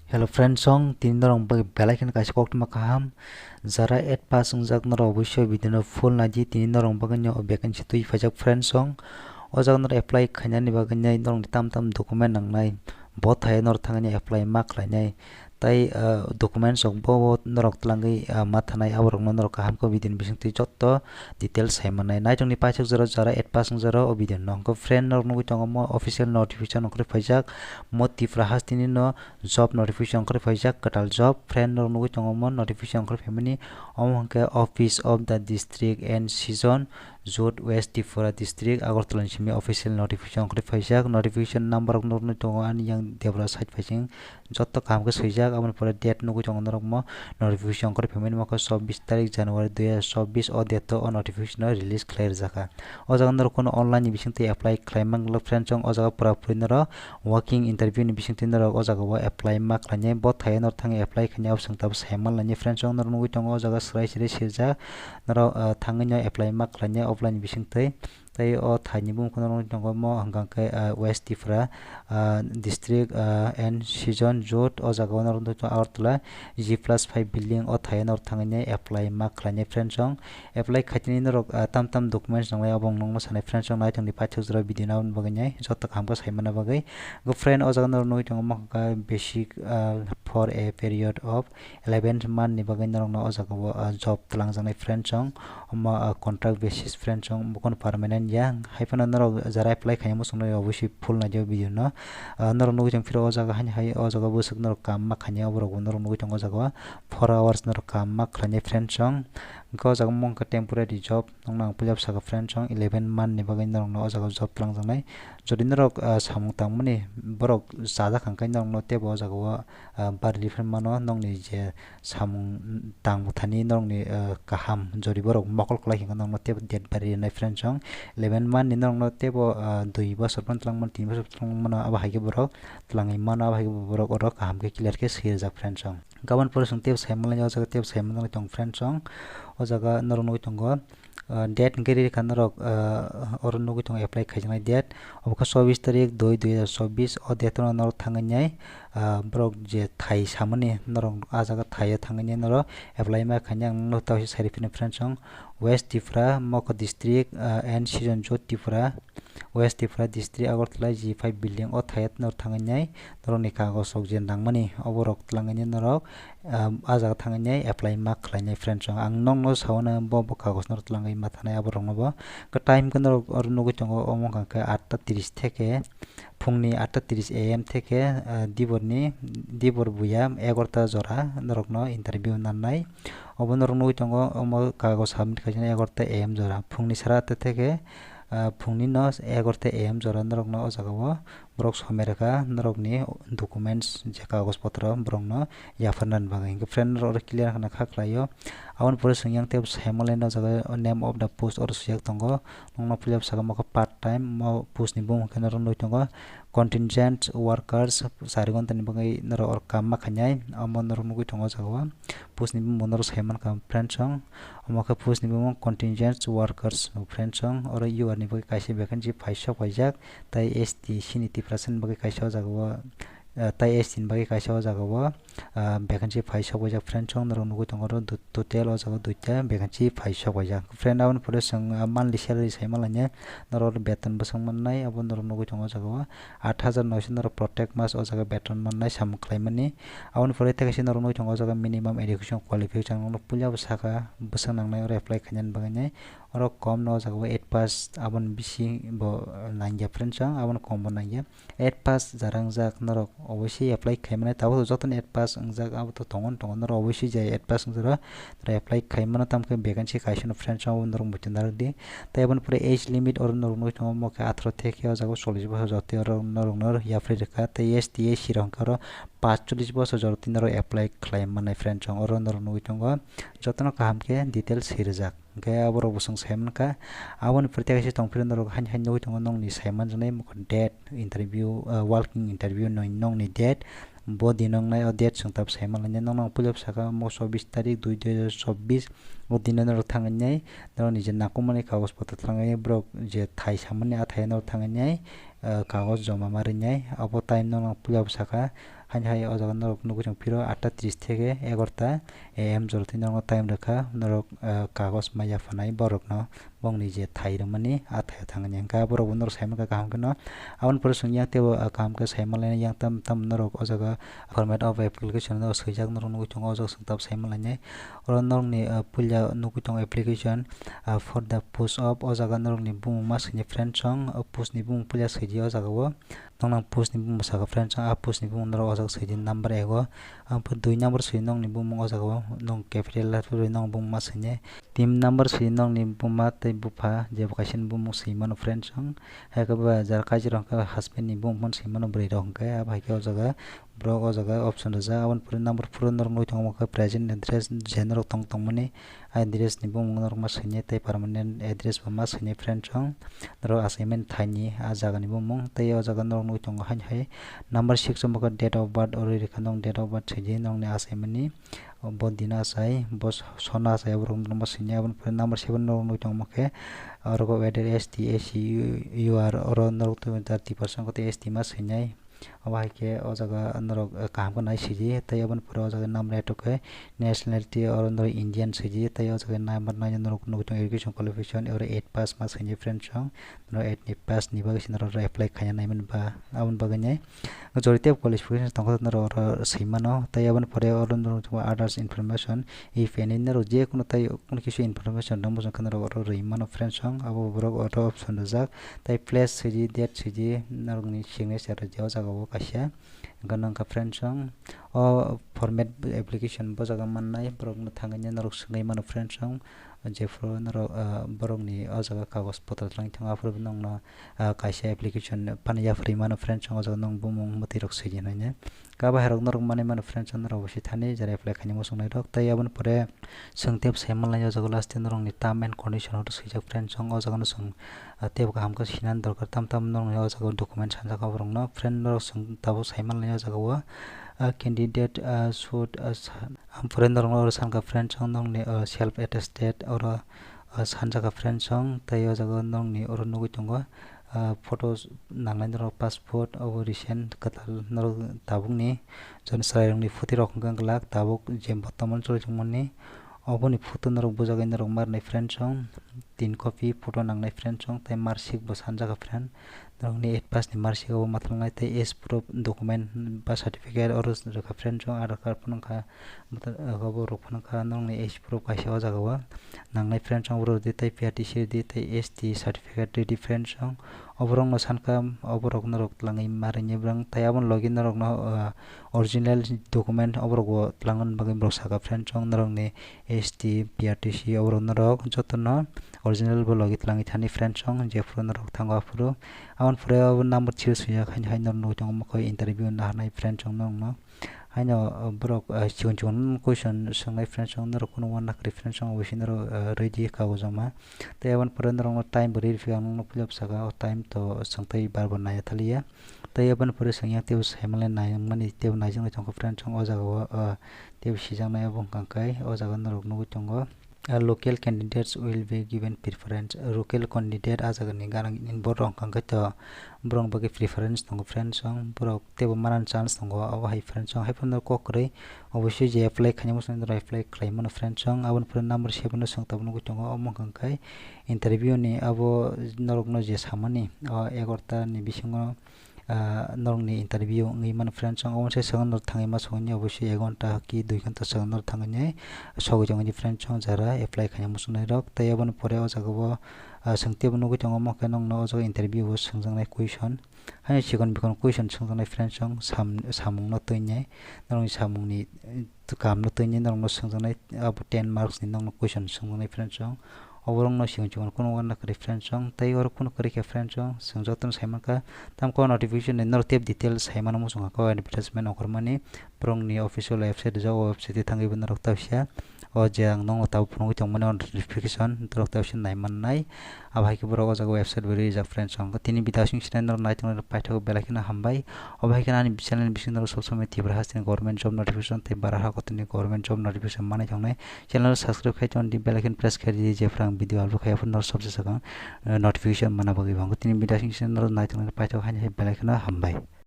Hello friends song tin dorong belakin kaisi kok ma kaham zara et pas ungjak nor obosyo bidino full naji tin dorong baganyo vacancy tui fajak friends song o jag nor apply khainani baganya dorong tam document nangnai bo thai nor thangani apply ma khlainai tai document sok bo norok tlangai mathanai aborok norok kaham ko bidin bising tui jotto details haimanai nai jongni paisuk zara et pas ungjaro o bidin nongko friend nor nugui tongo mo official notification nokre faijak mo tifra hastini no job notification kore faijak katal job friend nor nugui tongo mo notification kore family omongke office of the district and season Jut West Tripura District Agartala simi official notification kore faijak notification number nor nugui tongo ani yang debra site faijing jotto kaham ke swijak aboni pore date nugui tongo norok mo notification kore family mako 24 tarik January 2024 o date o notification release khlair jaka o jaga nor kono online ni bisingti apply khlaimang lo friend chong o jaga pura puri noro working interview ni bisingti noro o jaga wo apply ma khlanye bo thai nor thang apply khanya opsang tab saimal lanye friend chong nor nugui tongo o jaga srai sirja noro thangnya apply ma khlanye offline bisingti tai o thaini bum kono nor tongo mo hanggang ke West Tripura district and season jut o jaga nor tongo Agartala G+5 building o thai nor thangnya apply ma khlanye friend chong apply khaitini norok tam documents nanglai abong nongmo sanai friend chong nai thangni paithuk jora video na bagai jotta kam ko saimana bagai go friend o jaga nor noi tongo mo ka basic for a period of 11 month ni bagai norok no o jaga job tlangjang friend chong contract basis friend chong bukon permanent yang haifana norok jara apply khaimo songnai obviously full na jo video no norok nugui tong firo o jaga hani hai o jaga busuk norok kam ma khanya oborok norok nugui tong o jaga 4 hours norok kam ma khlanye friend chong go jaga mong ka temporary job nongnang pulyap saka friend chong 11 month ni bagai norok no o jaga job tlangjang jodi norok samung tangmani borok sada khangkai norok no tebo jaga o barli friend mano nongni je samung tangmuthani norok ni kaham jodi borok mokol khlai hinga norok no tebo det bari nai friend chong 11 month ni norok no tebo 2 bosor pon tlangman 3 bosor tlangman aba haige borok tlangai mano aba haige borok oro kaham ke clear ke sirjak friend chong gaban pore sung tebo saimal o jaga tebo saimal tong friend chong o jaga norok nugui tongo date ngeri kanorok oro nugui tongo apply khaijanai date oboka 24 tarik 2 2024 o date no norok thangani borok je thai samani norok a jaga thai thangani norok apply ma khanyang no tawsi sari pini friend chong West Tripura Moko district and season Jut Tripura West Tripura district Agartala G5 building o thayat nor thangani norok ni kagos sok jen dangmani oborok tlangani norok a jaga thangani apply ma khlainai friend chong ang nong no sawana bo kagos nor tlangai mathanai aborok no bo ka time ko norok or nugui tongo omong ka 8:30 থেকে फुंनि 8:30 am থেকে dibor buya 11 jora norok no interview nannai obo norok nugui tongo omo kagos submit khaijana 11 am jora fungni 8:30 থেকে fungni no 11 am jora norok no o jaga o borok somerka norok ni documents je kagos potro borok no yafarnan bagai friend norok clear khana khaklayo abon pore sungyang teb saimole no jaga name of the post or suyak tongo nongno pulyap saka moko part time mo post ni bum khana ro noi tongo contingent workers sarigon tani bagai noro or kam ma khanyai amon noro nugui tongo jaga post ni bum noro saiman kam friend chong amaka post ni bum contingent workers friend chong or you are ni bagai kaisi vacancy paisa paijak tai st siniti percent bagai kaisa jaga tai estin bagai kaisa o jaga o vacancy paisa bojak friend chong noro nugui tongo ro total o jaga duita vacancy paisa bojak friend abon pore sung monthly salary saimalanya noro beton bosang mannai abon noro nugui tongo jaga 8900 noro protect mas o jaga beton mannai sam khlaimani abon pore tekaisi noro nugui tongo jaga minimum education qualification no pulya saka bosang nangnai oro apply khanyan bagai oro kom no jaga 8 pass abon bisi bo nangya friend chong abon kom bo nangya 8 pass jarang jak norok obviously apply khaimane tabo joton 8 pass ungjak abo to tongon noro obviously jai 8 pass ungjara apply khaimana tamke vacancy kaisa no friend chong norok mutin dardi tai abon pore age limit or norok noi tongo moke 18 থেকে o jaga 40 বছর jote norok nor yapri rekha tai st sirongkaro 45 বছর jote norok apply khlaimane friend chong oro norok noi tongo jotono kahamke details hirjak gaya borok busung saiman ka abon pratyakaisi tongpiri norok hain nugui tongo nongni saiman janai moko date interview walking interview nongni date bo dinong nai o date sungtab saimalanya nong pulyap saka mo 24 tarik 2 2024 o dinan norok thangnai norok ni je nakumani kagos potro tlangai brok je thai samani a thai norok thangnai kagos joma marinai abo time no puja saka hai o jaga norok nugu jong piro 8:30 থেকে 11টা am joroti norok time rekha norok kagos maya phanai borok no bongni je thai ramani a thai thangani ka borok norok saima ka kam kano abon por sungya tebo kam ka saima lene yang tam norok o jaga format of application no swijak norok nugu jong o jaga sungtab saima lene oro norok ni puja nugu jong application for the push up o jaga norok ni bung mas ni friend song push ni bung puja siji o jaga wo nong push ni bung saka friend song push ni bung norok o jaga siji number ego ampur 2 number siji nong ni bung o jaga nong capital letter nong bung mas ni team number siji nong ni bung ma tei bupa je vocation bung siji mano friend song ha ka ba jar kaji rong ka husband ni bung mon siji mano brei rong ka ba ke o jaga brok o jaga option raja abon pur number pur norok noi tong ka present address general tong mani address ni bung norok ma sini tei permanent address ba ma sini friend song norok assignment thaini a jaga ni bung tei o jaga norok noi tong hai number 6 mo date of birth or rekanong date of birth siji nong ni assignment ni bo dina sai bo sona sai borong no sini abon pur number 7 norok noi tong ke oro whether st ac you are or norok to 30% ko te st ma sini abah ke o jaga norok kam ko nai siji tei abon pur o jaga nam reto ke nationality or norok indian siji tei o jaga number 9 norok no education qualification or 8 pass ma sini friend song no 8 ni pass ni ba sinoro apply khanya nai man ba abon bagane majority of qualification tong norok seima no tei abon pore or norok others information if any norok je kono tei kono kisu information damo jang kana ro reima no friend song abo borok auto option jak tei place siji date siji norok ni signature je o jaga o kasia ganang ka friend song o format application bo jaga mannai borok no thangani norok sungai mano friend song je fro norok borok ni o jaga kagos potro tlang thanga fro nong no kaisia application pania free mano friend song o jaga nong bumung mati rok siji nai ka ba herok norok mane friend song norok bosi thani jara apply khani mo sungai rok tei abon pore sungtep saimal lai o jaga last norok ni term and condition ro sijak friend song o jaga no sung tebo ka hamka sinan dorkar tam norok o jaga document sanja ka borok no friend norok sung tabo saimal lai o jaga o candidate should friend norok san ka friend song nong ni self attested or sanja ka friend song tei o jaga nong ni oro nugu tongo photos nanglai norok passport o recent katal norok tabuk ni jon sai rong ni phuti rok ganglak tabuk je botamon choli jongmani oboni photo norok bujagai norok marnai friend song 3 copy photo nangnai friend song tei marksheet bo sanja ka friend norok ni 8 pass ni marksheet o matlangai tei age proof document ba certificate or ka friend song aadhar card phunangkha abo rok phunangkha norok ni age proof kaisa o jaga o nangnai friend song ro di tei PRTC di tei ST certificate di friend song oborong no sanka oborok norok tlangai marini brang tei abon login norok no original document oborok tlangon bagai brok saka friend song norok ni ST PRTC oborok norok jotono original bo logi tlangai thani friend song je fro norok thango fro abon fre number 3 suya khain norok jong mokoi interview na hanai friend song norok no haino borok chigon question songnai friend song norok kono wan nakri friend song osin norok ready ka ojama tei abon pore norok time bori fiang no philip saka time to songtai barbar naya thalia tei abon pore sangya teu saimale nai mani teu naijing tong friend song o jaga o teu sijang nai abong kangkai o jaga norok nugu tongo local candidates will be given preference local candidate ajaga ni garang in borong kangkai to borong bagi preference tongo friend song borok tebo manan chance tongo abo hai friend song hai phone ko kre obviously je apply khani mo song apply khlai mon friend song abon phone number 7 no song tabno ko tongo among kangkai interview ni abo norok no je samani 11 ni bisingo norok ni interview ngi man friend song on se song nor thangai ma song ni obviously 1 ghonta ki 2 ghonta song nor thangai sogo jong ni friend song jara apply khani mo song rok tei abon pore o jaga bo sungte bono ko tongo mo kanong no jo interview bo sungjangnai question hai sikon bikon question sungjangnai friend song samung no toinai norok ni samung ni kam no toinai norok no sungjangnai abo 10 marks ni norok no question sungjangnai friend song oborong no sigon kono wan nak reference song tei or kono kari ke friend song sungjoton saimaka tam ko notification ni nor tep details saimana mo sunga ko advertisement okormani prong ni official website jo website thangai bin rok tawsia o jang nong taw phungu tongmani notification rok tawsia nai mannai abai ke borok jaga website beri jak friends song tini bida sing channel naitung paithak belakina hambai obai ke ani channel bising sosome tibra hastin government job notification te bara ha kotini government job notification mane jangnai channel subscribe khai ton di belakin press khari je frang video albu khai apun subse sakang notification mana bagi bang tini bida sing channel naitung paithak hani belakina hambai